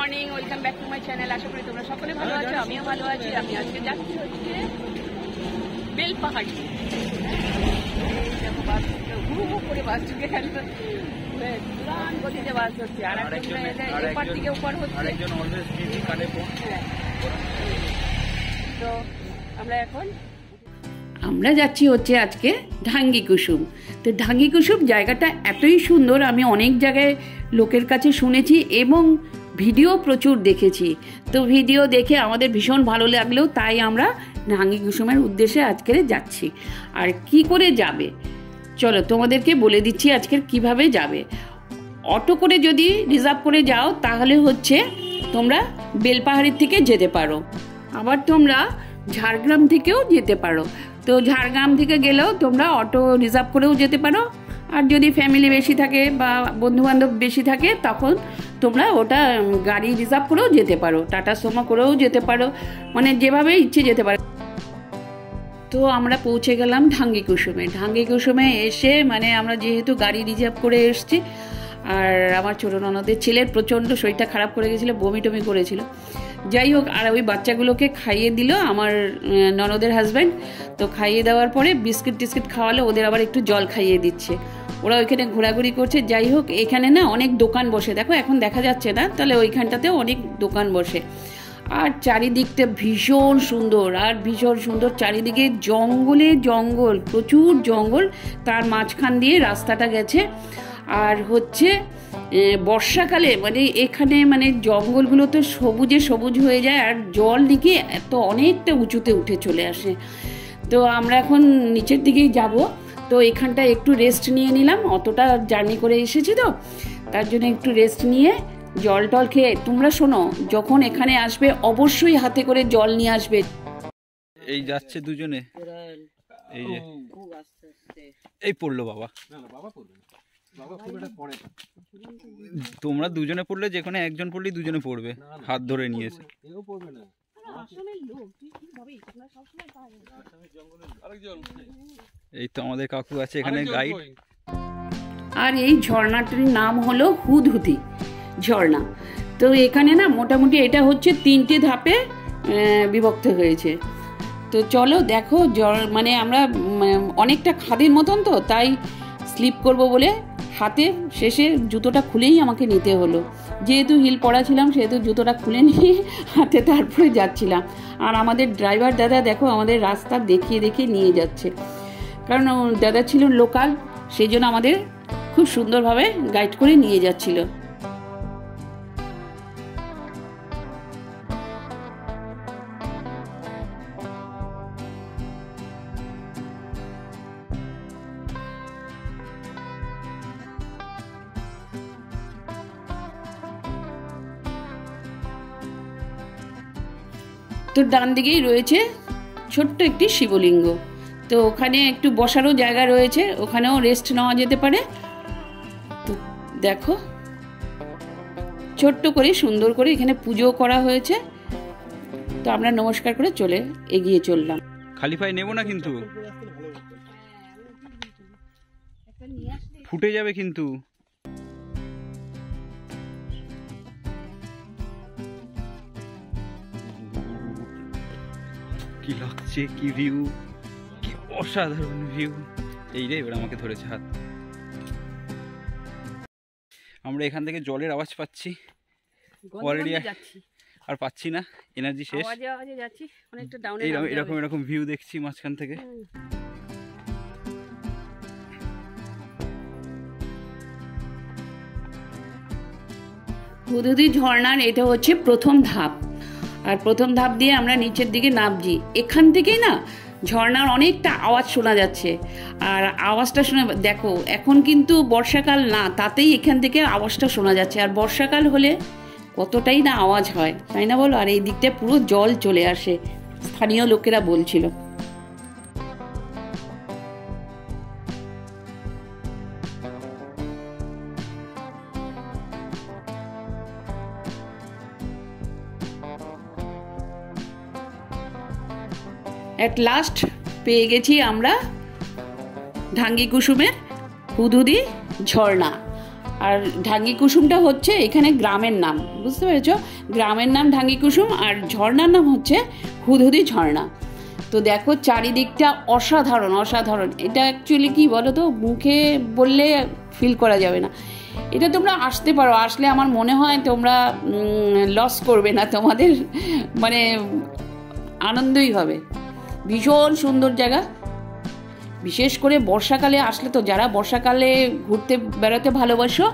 Morning, welcome back to my channel. আশা করি তোমরা সকলে ভালো আছো, আমিও ভালো আছি। আমি আজকে যাচ্ছি হচ্ছে বেলপাহাড়ি। বাস ঘুরু করে বাস চুকে গেল, পুরান গতিতে বাস হচ্ছে, আর এপার দিকে ওপার হচ্ছে। তো আমরা যাচ্ছি হচ্ছে আজকে ঢাঙ্গি কুসুম। তো ঢাঙ্গি কুসুম জায়গাটা এতই সুন্দর, আমি অনেক জায়গায় লোকের কাছে শুনেছি এবং ভিডিও প্রচুর দেখেছি। তো ভিডিও দেখে আমাদের ভীষণ ভালো লাগলেও তাই আমরা ঢাঙ্গি কুসুমের উদ্দেশ্যে আজকে যাচ্ছি। আর কি করে যাবে চলো তোমাদেরকে বলে দিচ্ছি আজকের কিভাবে যাবে। অটো করে যদি রিজার্ভ করে যাও তাহলে হচ্ছে তোমরা বেলপাহাড়ির থেকে যেতে পারো, আবার তোমরা ঝাড়গ্রাম থেকেও যেতে পারো। তো ঝাড়গ্রাম থেকে গেলেও তোমরা অটো রিজার্ভ করেও যেতে পারো, আর যদি ফ্যামিলি বেশি থাকে বা বন্ধুবান্ধব বেশি থাকে তখন তোমরা ওটা গাড়ি রিজার্ভ করেও যেতে পারো, টাটা সুমো করেও যেতে পারো, মানে যেভাবে ইচ্ছে যেতে পারো। তো আমরা পৌঁছে গেলাম ঢাঙ্গি কুসুমে। ঢাঙ্গি কুসুমে এসে মানে আমরা যেহেতু গাড়ি রিজার্ভ করে এসেছি, আর আমার ছোটো ননদের ছেলের প্রচণ্ড শরীরটা খারাপ করে গেছিলো, বমি টমি করেছিল। যাই হোক, আর ওই বাচ্চাগুলোকে খাইয়ে দিল আমার ননদের হাজব্যান্ড। তো খাইয়ে দেওয়ার পরে বিস্কিট টিস্কিট খাওয়ালে ওদের আবার একটু জল খাইয়ে দিচ্ছে, ওরা ওইখানে ঘোরাঘুরি করছে। যাই হোক, এখানে না অনেক দোকান বসে, দেখো এখন দেখা যাচ্ছে না, তাহলে ওইখানটাতেও অনেক দোকান বসে। আর চারিদিকটা ভীষণ সুন্দর, আর ভীষণ সুন্দর চারিদিকে জঙ্গলে জঙ্গল, প্রচুর জঙ্গল, তার মাঝখান দিয়ে রাস্তাটা গেছে। আর হচ্ছে বর্ষাকালে মানে এখানে মানে জঙ্গলগুলো তো সবুজে সবুজ হয়ে যায়, আর জল নাকি এত অনেকটা উঁচুতে উঠে চলে আসে। তো আমরা এখন নিচের দিকেই যাব। তো এখানটা একটু রেস্ট নিয়ে নিলাম, অতটা জার্নি করে এসেছি তো তার জন্য একটু রেস্ট নিয়ে জল টল খেয়ে। তোমরা শোনো, যখন এখানে আসবে অবশ্যই হাতে করে জল নিয়ে আসবে। এই যাচ্ছে দুজনে, এই যে এই পড়লো বাবা, তোমরা দুজনে পড়লে, যেখানে একজন পড়লেই দুজনে পড়বে, হাত ধরে নিয়েছে। এই তো আমাদের কাকু আছে এখানে গাইড। আর এই ঝর্ণাটির নাম হলো হুদহুদি ঝর্ণা। তো এখানে না মোটামুটি এটা হচ্ছে 3টে ধাপে বিভক্ত হয়েছে। তো চলো দেখো, মানে আমরা অনেকটা খাদের মতন, তো তাই স্লিপ করব বলে হাতে শেষে জুতোটা খুলেই আমাকে নিতে হলো। যেহেতু হিল পরা ছিলাম সেহেতু জুতোটা খুলে নিয়ে হাতে তারপরে যাচ্ছিলাম। আর আমাদের ড্রাইভার দাদা দেখো আমাদের রাস্তা দেখিয়ে দেখিয়ে নিয়ে যাচ্ছে, কারণ দাদা ছিল লোকাল, সেই জন্য আমাদের খুব সুন্দরভাবে গাইড করে নিয়ে যাচ্ছিল। তো ডান দিকেই রয়েছে ছোট্ট একটি শিবলিঙ্গ। তো ওখানে একটু বসারও জায়গা রয়েছে, ওখানেও রেস্ট নেওয়া যেতে পারে। তো দেখো ছোট্ট করে সুন্দর করে এখানে পুজো করা হয়েছে। তো আমরা নমস্কার করে এগিয়ে চললাম। খালি পায়ে নেব না কিন্তু, ফুটে যাবে কিন্তু। কি লাগছে, কি ভিউ, কি অসাধারণ ভিউ। এই রে, এবার আমাকে ধরেছে হাত। আমরা এখান থেকে জলের আওয়াজ পাচ্ছি অলরেডি, আর পাচ্ছি না, এনার্জি শেষ। এরকম ভিউ দেখছি মাঝখান থেকে। হুদহুদি ঝর্ণার এটা হচ্ছে প্রথম ধাপ, আর প্রথম ধাপ দিয়ে আমরা নিচের দিকে নামছি। এখান থেকেই না ঝর্ণার অনেকটা আওয়াজ শোনা যাচ্ছে, আর আওয়াজটা শুনে দেখো এখন কিন্তু বর্ষাকাল না, তাতেই এখান থেকে আওয়াজটা শোনা যাচ্ছে। আর বর্ষাকাল হলে কতটাই না আওয়াজ হয়, তাই না বলো? আর এই দিকটা পুরো জল চলে আসে, স্থানীয় লোকেরা বলছিল। এট লাস্ট পেয়ে গেছি আমরা ঢাঙ্গি কুসুমের হুদহুদি ঝর্ণা। আর ঢাঙ্গি কুসুমটা হচ্ছে এখানে গ্রামের নাম, বুঝতে পেরেছো? গ্রামের নাম ঢাঙ্গি কুসুম, আর ঝর্ণার নাম হচ্ছে হুদহুদি ঝর্ণা। তো দেখো চারিদিকটা অসাধারণ অসাধারণ। এটা অ্যাকচুয়ালি কি বলো তো, মুখে বললে ফিল করা যাবে না। এটা তোমরা আসতে পারো, আসলে আমার মনে হয় তোমরা লস করবে না, তোমাদের মানে আনন্দই হবে। ভীষণ সুন্দর জায়গা, বিশেষ করে বর্ষাকালে আসলে তো, যারা বর্ষাকালে ঘুরতে বেড়াতে ভালোবাসো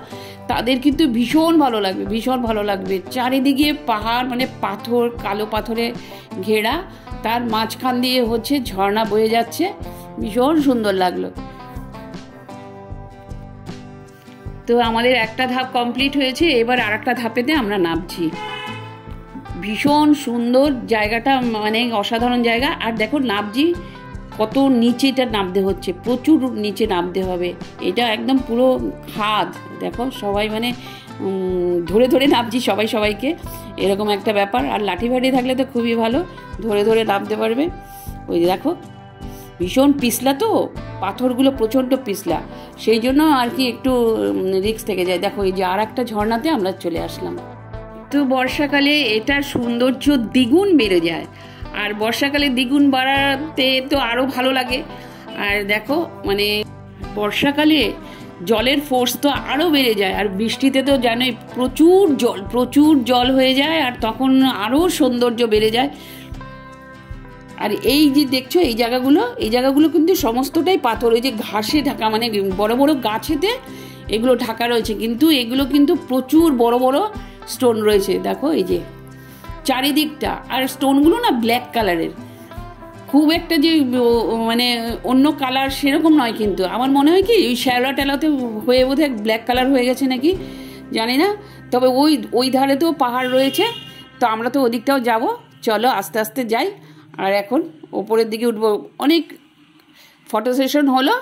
তাদের কিন্তু ভীষণ ভালো লাগবে, ভীষণ ভালো লাগবে। চারিদিকে পাহাড়, মানে পাথর, কালো পাথরে ঘেরা, তার মাঝখান দিয়ে হচ্ছে ঝর্ণা বয়ে যাচ্ছে, ভীষণ সুন্দর লাগলো। তো আমাদের একটা ধাপ কমপ্লিট হয়েছে, এবার আর একটা ধাপেতে আমরা নামছি। ভীষণ সুন্দর জায়গাটা, মানে অসাধারণ জায়গা। আর দেখো নামছি কত নিচেটা নামতে হচ্ছে, প্রচুর নিচে নামতে হবে। এটা একদম পুরো খাদ, দেখো সবাই মানে ধরে ধরে নামছি সবাই সবাইকে, এরকম একটা ব্যাপার। আর লাঠি ফাঠি থাকলে তো খুবই ভালো, ধরে ধরে নামতে পারবে। ওই দেখো ভীষণ পিছলা, তো পাথরগুলো প্রচণ্ড পিছলা, সেই জন্য আর কি একটু রিস্ক থেকে যায়। দেখো এই যে আর একটা ঝর্ণাতে আমরা চলে আসলাম। তো বর্ষাকালে এটার সৌন্দর্য দ্বিগুণ বেড়ে যায়, আর বর্ষাকালে দ্বিগুণ বাড়াতে তো আরও ভালো লাগে। আর দেখো মানে বর্ষাকালে জলের ফোর্স তো আরও বেড়ে যায়, আর বৃষ্টিতে তো জানোই প্রচুর জল হয়ে যায়, আর তখন আরও সৌন্দর্য বেড়ে যায়। আর এই যে দেখছো এই জায়গাগুলো কিন্তু সমস্তটাই পাথর, ওই যে ঘাসে ঢাকা, মানে বড় বড় গাছেতে এগুলো ঢাকা রয়েছে, কিন্তু এগুলো কিন্তু প্রচুর বড় বড় স্টোন রয়েছে। দেখো এই যে চারিদিকটা, আর স্টোনগুলো না ব্ল্যাক কালারের, খুব একটা যে মানে অন্য কালার সেরকম নয়, কিন্তু আমার মনে হয় কি ওই শ্যাওলা টেলাতে হয়ে বোধহয় ব্ল্যাক কালার হয়ে গেছে নাকি জানি না। তবে ওই ধারেতেও পাহাড় রয়েছে, তো আমরা তো ওদিকটাও যাব, চলো আস্তে আস্তে যাই। আর এখন ওপরের দিকে উঠবো, অনেক ফটো সেশন হলো,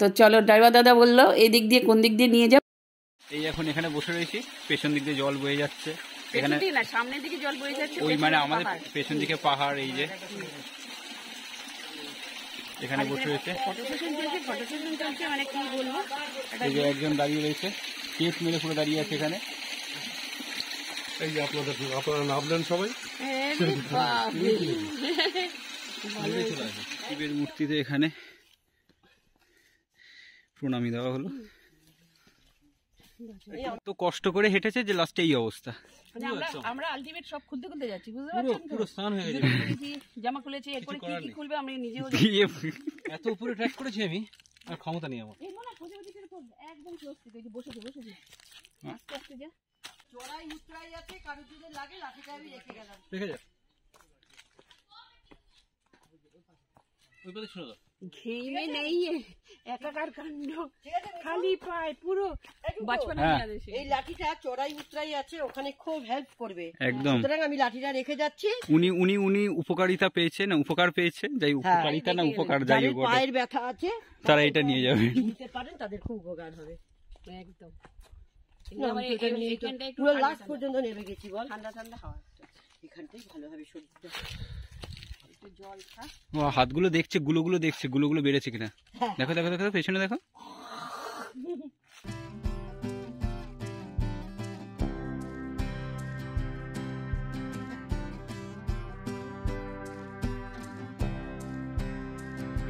তো চলো। ড্রাইভার দাদা বললো এই দিক দিয়ে, কোন দিক দিয়ে নিয়ে যাবো। এই এখন এখানে বসে রয়েছি, পেছন দিক দিয়ে জল বয়ে যাচ্ছে, এখানে সামনের দিকে জল বয়ে যাচ্ছে, ওই মানে আমাদের পেছন দিকে পাহাড়। এই যে এখানে বসে রয়েছে, মানে কি বলবো, এই যে একজন দাঁড়িয়ে রয়েছে, কেস মেরে পুরো দাঁড়িয়ে আছে এখানে। এই যে আপনারা নামলেন সবাই, শিবের মূর্তিতে এখানে প্রণামী দেওয়া হলো। তো কষ্ট করে হেঁটেছে যে লাস্টে এই অবস্থা। আমরা আলটিমেট সব খুলতে খুলতে যাচ্ছি, বুঝতে পারছেন? পুরো স্নান হয়ে গেছে, জামা খুলেছি, এরপরে কি খুলবে আমি নিজেও এত উপরে ট্র্যাক করেছি আমি, আর ক্ষমতা নেই আমার। একদম বসেছি আস্তে আস্তে যা চড়াই উতরাই আছে, কারো যদি লাগে লাঠিটা আমি রেখে গেলাম, দেখে যা ওই পাশে শুনে দাও। ঘেমে নেই একাকার কাণ্ড, খালি পায় পুরো বাঁচপানা। এই লাঠিটা চড়াই উতরাই আছে, ওখানে খুব হেল্প করবে একদম। সুতরাং আমি লাঠিটা রেখে যাচ্ছি। উনি উপকারিতা পেয়েছে না, উপকার পেয়েছে, যাই উপকারিতা না উপকার যাই হোক, পায়ের ব্যথা আছে তারা এটা নিয়ে যাবে, নিতে পারেন, তাদের খুব উপকার হবে। একদম পুরো লাস্ট পর্যন্ত নেমে গেছি, বল ঠান্ডা ঠান্ডা হাওয়া, এখানটাই ভালো হবে শরীরটা। জল খা, হাতগুলো দেখছে, গুলোগুলো বেড়েছে কিনা, দেখো দেখো দেখো পেছনে দেখো।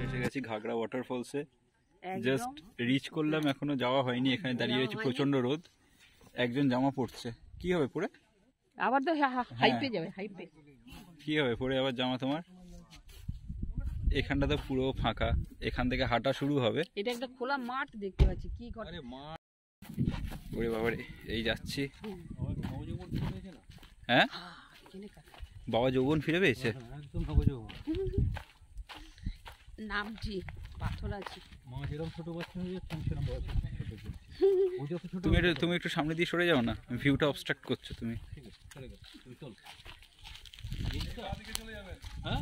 এসে গেছি ঘাগড়া ওয়াটারফলসে, জাস্ট রিচ করলাম, এখনো যাওয়া হয়নি। এখানে দাঁড়িয়ে রয়েছে, প্রচন্ড রোদ, একজন জামা পড়ছে, কি হবে পরে? আবার তো হাইপে যাবে, হাইপে কি হবে পরে আবার জামা তোমার? এখানটা তো পুরো ফাঁকা, এখান থেকে হাঁটা শুরু হবে। এটা একটা খোলা মাঠ দেখতে পাচ্ছি, কি করে মাঠ, ওরে বাবারে, এই যাচ্ছি। হ্যাঁ বাবা যৌবন ফিরে পেয়েছে, একদম নবযৌবন। নামছি, পাথর আছে, মা যেরকম ছোট বাচ্চা হয়ে যাচ্ছে সেরকম বড় ছোট। তুমি একটু সামনে দিয়ে সরে যাও না, ভিউটা অবস্ট্রাক্ট করছো তুমি। চল হ্যাঁ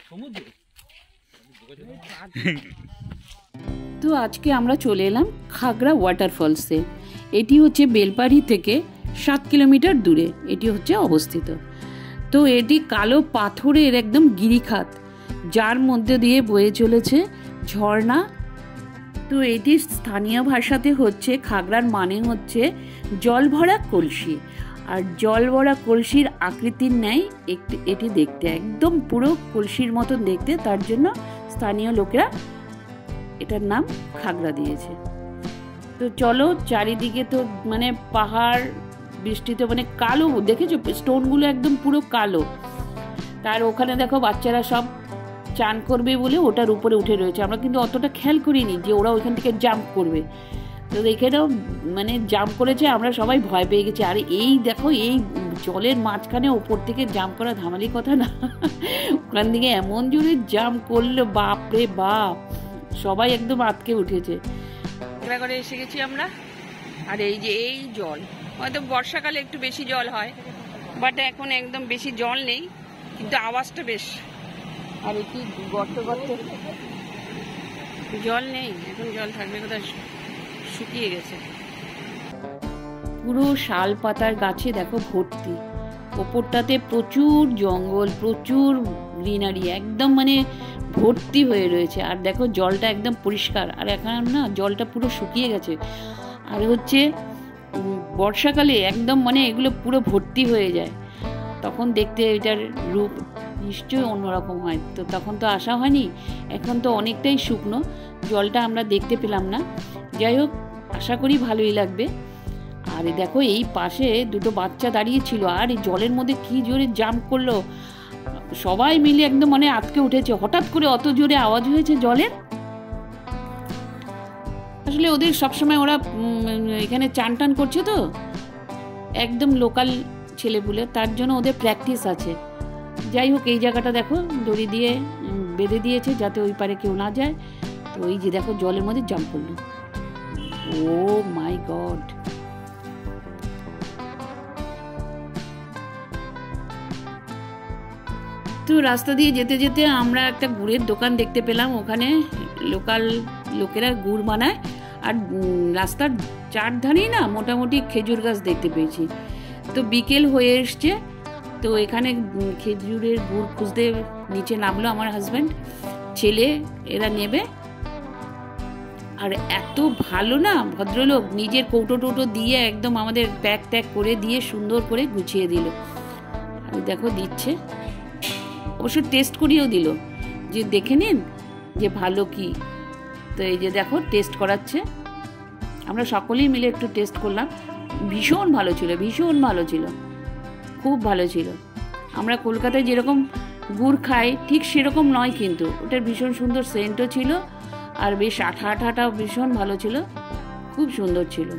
সমুদ্র। তো আজকে আমরা চলে এলাম ঘাগড়া ওয়াটারফলসে। এটি হচ্ছে বেলপাড়ি থেকে 7 কিলোমিটার দূরে এটি হচ্ছে অবস্থিত। তো এটি কালো পাথরের একদম গিরিখাত, যার মধ্যে দিয়ে বয়ে চলেছে ঝর্ণা, তো এটি স্থানীয় ভাষাতে হচ্ছে, খাগড়ার মানে হচ্ছে জল ভরা কলসি। আর জল ভরা কলসির আকৃতির ন্যায় এটি দেখতে, একদম পুরো কলসির মতন দেখতে, তার জন্য স্থানীয় লোকেরা এটার নাম খাগড়া দিয়েছে। তো চলো, চারিদিকে তো মানে পাহাড়, বৃষ্টিতে মানে কালো, দেখেছো স্টোনগুলো একদম পুরো কালো। তার ওখানে দেখো বাচ্চারা সব চান করবে বলে ওটার উপরে উঠে রয়েছে। আমরা কিন্তু অতটা খেয়াল করিনি যে ওরা ওইখান থেকে জাম্প করবে। তো এখানেও মানে জাম্প করেছে, আমরা সবাই ভয় পেয়ে গেছি। আর এই দেখো, এই জলের মাঝখানে ওপর থেকে জাম্প করা ধামালি কথা না। ওখান থেকে এমন জোরে জাম্প করলো, বাপরে বাপ, সবাই একদম আটকে উঠেছে। করে এসে গেছি আমরা। আর এই যে এই জল, হয়তো বর্ষাকালে একটু বেশি জল হয়, বাট এখন একদম বেশি জল নেই, কিন্তু আওয়াজটা বেশ। আর একটি গর্ত গর্তে জল নেই, এখন জল থাকবে কোথায়, শুকিয়ে গেছে। পুরো শাল পাতার গাছে দেখো ভর্তি, ওপরটাতে প্রচুর জঙ্গল, প্রচুর গ্রিনারি, একদম মানে ভর্তি হয়ে রয়েছে। আর দেখো জলটা একদম পরিষ্কার, আর এখন না জলটা পুরো শুকিয়ে গেছে। আর হচ্ছে বর্ষাকালে একদম মানে এগুলো পুরো ভর্তি হয়ে যায়, তখন দেখতে এটার রূপ নিশ্চয়ই অন্যরকম হয়। তো তখন তো আসা হয়নি, এখন তো অনেকটাই শুকনো, জলটা আমরা দেখতে পেলাম না। যাই হোক, আশা করি ভালোই লাগবে। আর দেখো এই পাশে দুটো বাচ্চা দাঁড়িয়ে ছিল, আর এই জলের মধ্যে কি জোরে জাম্প করলো, সবাই মিলে একদম মানে আটকে উঠেছে। হঠাৎ করে অত জোরে আওয়াজ হয়েছে জলের। আসলে ওদের সবসময় ওরা এখানে চান টান করছে, তো একদম লোকাল ছেলেপুলে, তার জন্য ওদের প্র্যাকটিস আছে। যাই হোক, এই জায়গাটা দেখো দড়ি দিয়ে বেঁধে দিয়েছে যাতে ওই পারে কেউ না যায়। তো ওই যে দেখো জলের মধ্যে জাম্প করলো, ও মাই গড। তো রাস্তা দিয়ে যেতে যেতে আমরা একটা গুড়ের দোকান দেখতে পেলাম, ওখানে লোকাল লোকেরা গুড় বানায়। আর রাস্তার চারধারেই না মোটামুটি খেজুর গাছ দেখতে পেয়েছি। তো বিকেল হয়ে এসছে, তো এখানে খেজুরের গুড় খুঁজতে নিচে নামলো আমার হাজব্যান্ড, ছেলে, এরা নেবে। আর এত ভালো না ভদ্রলোক, নিজের কৌটো টৌটো দিয়ে একদম আমাদের প্যাক ট্যাক করে দিয়ে সুন্দর করে গুছিয়ে দিল। আর দেখো দিচ্ছে, অবশ্য টেস্ট করিয়েও দিল যে দেখে নিন যে ভালো কি। তো এই যে দেখো টেস্ট করাচ্ছে, আমরা সকলেই মিলে একটু টেস্ট করলাম। ভীষণ ভালো ছিল, ভীষণ ভালো ছিল, খুব ভালো ছিল। আমরা কলকাতায় যেরকম গুড় খাই ঠিক সেরকম নয়, কিন্তু ওটার ভীষণ সুন্দর সেন্টও ছিল, আর বেশ আঠা আঠাটাও ভীষণ ভালো ছিল, খুব সুন্দর ছিল।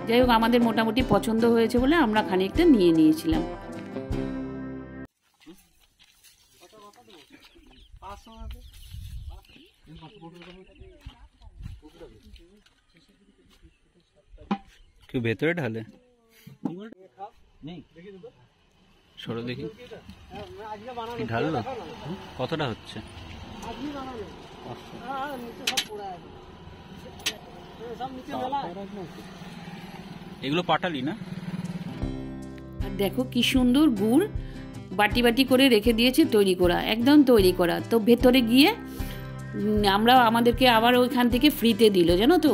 যাই হোক, আমাদের মোটামুটি পছন্দ হয়েছে বলে আমরা খানিকটা নিয়ে নিয়েছিলাম। কেউ ভেতরে ঢালে, সরো দেখি ঢাললো, কতটা হচ্ছে? এগুলো পাটালি না? আর দেখো কি সুন্দর গুড় বাটি বাটি করে রেখে দিয়েছে, তৈরি করা, একদম তৈরি করা। তো ভেতরে গিয়ে আমরা আমাদেরকে আবার ওইখান থেকে ফ্রিতে দিল, জানো তো,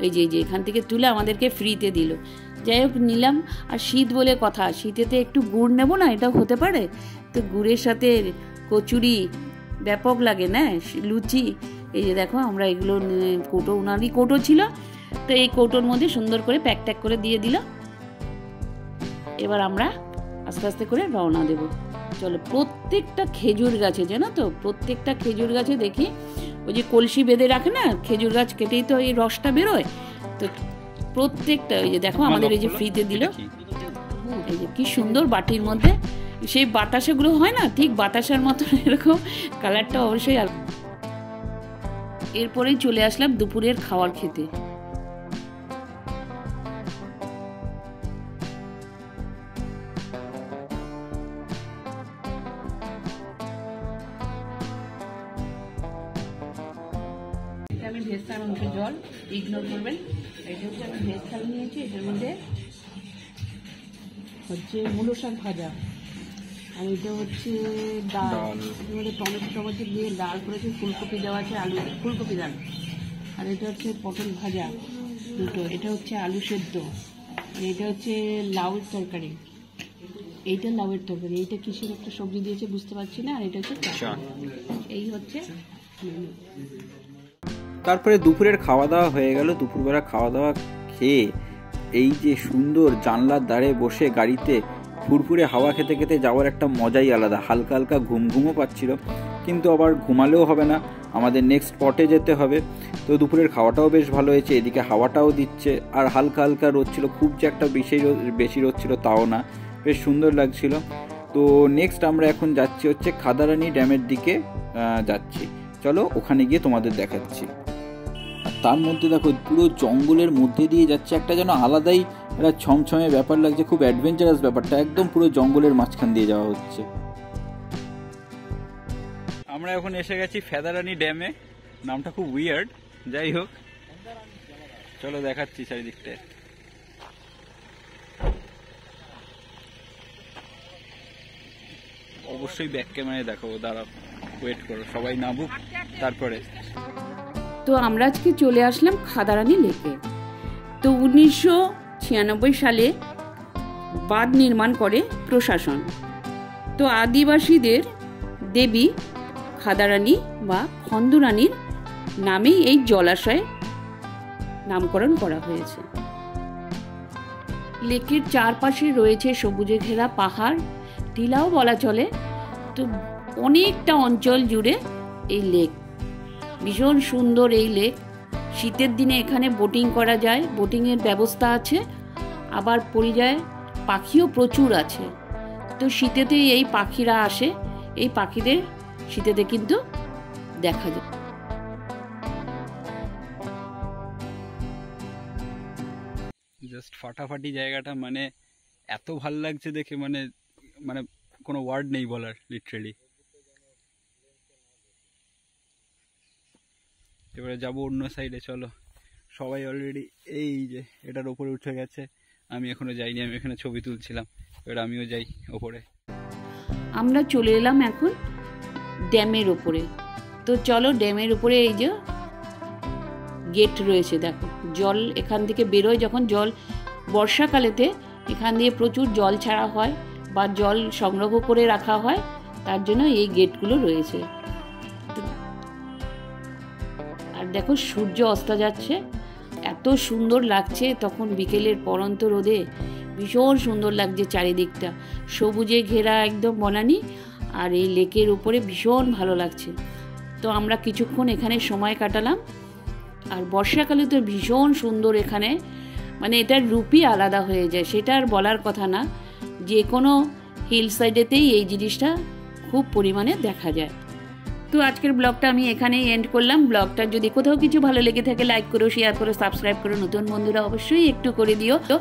এই যে এখান থেকে তুলে আমাদেরকে ফ্রিতে দিল। যাই হোক নিলাম। আর শীত বলে কথা, শীতেতে একটু গুড় নেব না, এটাও হতে পারে। তো গুড়ের সাথে কচুরি ব্যাপক লাগে না, লুচি। এই যে দেখো আমরা এগুলো কৌটো, উনারই কৌটো ছিল, তো এই কৌটোর মধ্যে সুন্দর করে প্যাক ট্যাক করে দিয়ে দিল। এবার আমরা আস্তে আস্তে করে রওনা দেব। চলো, প্রত্যেকটা খেজুর গাছে, জানো তো, প্রত্যেকটা খেজুর গাছে দেখি ওই যে কলসি বেঁধে রাখে না, খেজুর গাছ কেটেই তো এই রসটা বেরোয়। তো প্রত্যেকটা ওই যে দেখো আমাদের এই যে ফ্রিতে দিল, এই যে কি সুন্দর বাটির মধ্যে সেই বাতাসাগুলো হয় না, ঠিক বাতাসার মতন এরকম কালারটা অবশ্যই। আর এরপরেই চলে আসলাম দুপুরের খাবার খেতে। আমি ভেজ থাল, অংশে জল ইগনোর করবেন। এটা হচ্ছে আমি ভেজ থাল নিয়েছি, এটার মধ্যে হচ্ছে মূলো শাক ভাজা, আর এটা হচ্ছে ডাল, এটার মধ্যে টমেটো দিয়ে ডাল করেছি, ফুলকপি দেওয়া আছে, আলু, ফুলকপি ডাল, আর এটা হচ্ছে পটল ভাজা দুটো, এটা হচ্ছে আলু সেদ্ধ, আর এটা হচ্ছে লাউয়ের তরকারি। এইটা লাউয়ের তরকারি, এইটা কিসের একটা সবজি দিয়েছে বুঝতে পারছি না, আর এটা হচ্ছে চা। এই হচ্ছে মেনু। তারপরে দুপুরের খাওয়া দাওয়া হয়ে গেল। দুপুরবেলা খাওয়া দাওয়া খেয়ে এই যে সুন্দর জানলার ধারে বসে গাড়িতে ফুরফুরে হাওয়া খেতে খেতে যাওয়ার একটা মজাই আলাদা। হালকা হালকা ঘুমও পাচ্ছিল, কিন্তু আবার ঘুমালেও হবে না, আমাদের নেক্সট স্পটে যেতে হবে। তো দুপুরের খাওয়াটাও বেশ ভালো হয়েছে, এদিকে হাওয়াটাও দিচ্ছে, আর হালকা হালকা রোদ ছিল, খুব যে একটা বেশি রোদ ছিল তাও না, বেশ সুন্দর লাগছিল। তো নেক্সট আমরা এখন যাচ্ছি হচ্ছে খাদারানি ড্যামের দিকে যাচ্ছি, চলো ওখানে গিয়ে তোমাদের দেখাচ্ছি। আর তার মধ্যে দেখো পুরো জঙ্গলের মধ্যে দিয়ে যাচ্ছে, একটা যেন আলাদাই একটা ছমছমে ব্যাপার লাগছে, খুব অ্যাডভেঞ্চারাস ব্যাপারটা, একদম পুরো জঙ্গলের মাঝখান দিয়ে যাওয়া হচ্ছে। আমরা এখন এসে গেছি ফেদারানি ড্যামে, নামটা খুব উইয়ার্ড, যাই হোক চলো দেখাচ্ছি চারিদিকটা। অবশ্যই ব্যাক ক্যামেরায় দেখাবো, দাঁড়াও ওয়েট করো, সবাই নামুক তারপরে। তো আমরা আজকে চলে আসলাম খাদারানি লেকে। তো 1996 সালে বাঁধ নির্মাণ করে প্রশাসন। তো আদিবাসীদের দেবী খাদারানি বা খন্দুরানির নামেই এই জলাশয়ে নামকরণ করা হয়েছে। লেকের চারপাশে রয়েছে সবুজে ঘেরা পাহাড়, টিলাও বলা চলে। তো অনেকটা অঞ্চল জুড়ে এই লেক, ভীষণ সুন্দর এই লেক। শীতের দিনে এখানে বোটিং করা যায়, বোটিংয়ের ব্যবস্থা আছে, আবার পরিযায় পাখিও প্রচুর আছে। তো শীতেতে এই পাখিরা আসে, এই পাখিদের শীতেতে কিন্তু দেখা যায়। জাস্ট ফাটাফাটি জায়গাটা, মানে এত ভালো লাগছে দেখে, মানে মানে কোনো ওয়ার্ড নেই বলার, লিটারেলি। এবারে যাবো অন্য সাইডে, চলো। সবাই অলরেডি এই যে এটার ওপরে উঠে গেছে, আমি এখনো যাইনি, আমি এখানে ছবি তুলছিলাম, এবার আমিও যাই ওপরে। আমরা চলে এলাম এখন ড্যামের ওপরে। তো চলো, ড্যামের উপরে এই যে গেট রয়েছে, দেখো জল এখান থেকে বেরোয়, যখন জল বর্ষাকালেতে এখান দিয়ে প্রচুর জল ছাড়া হয় বা জল সংগ্রহ করে রাখা হয়, তার জন্য এই গেটগুলো রয়েছে। আর দেখো সূর্য অস্ত যাচ্ছে, এত সুন্দর লাগছে তখন বিকেলের পরন্ত রোদে, ভীষণ সুন্দর লাগছে চারিদিকটা, সবুজে ঘেরা একদম বনানী, আর এই লেকের উপরে ভীষণ ভালো লাগছে। তো আমরা কিছুক্ষণ এখানে সময় কাটালাম। আর বর্ষাকালে তো ভীষণ সুন্দর এখানে, মানে এটার রূপই আলাদা হয়ে যায়, সেটা আর বলার কথা না। যে কোনো হিল সাইডেতেই এই জিনিসটা খুব পরিমাণে দেখা যায়। তো আজকের ব্লগটা আমি এখানেই এন্ড করলাম। ব্লগটা যদি কোথাও কিছু ভালো লেগে থাকে লাইক করো, শেয়ার করো, সাবস্ক্রাইব করো, নতুন বন্ধুরা অবশ্যই একটু করে দিও। তো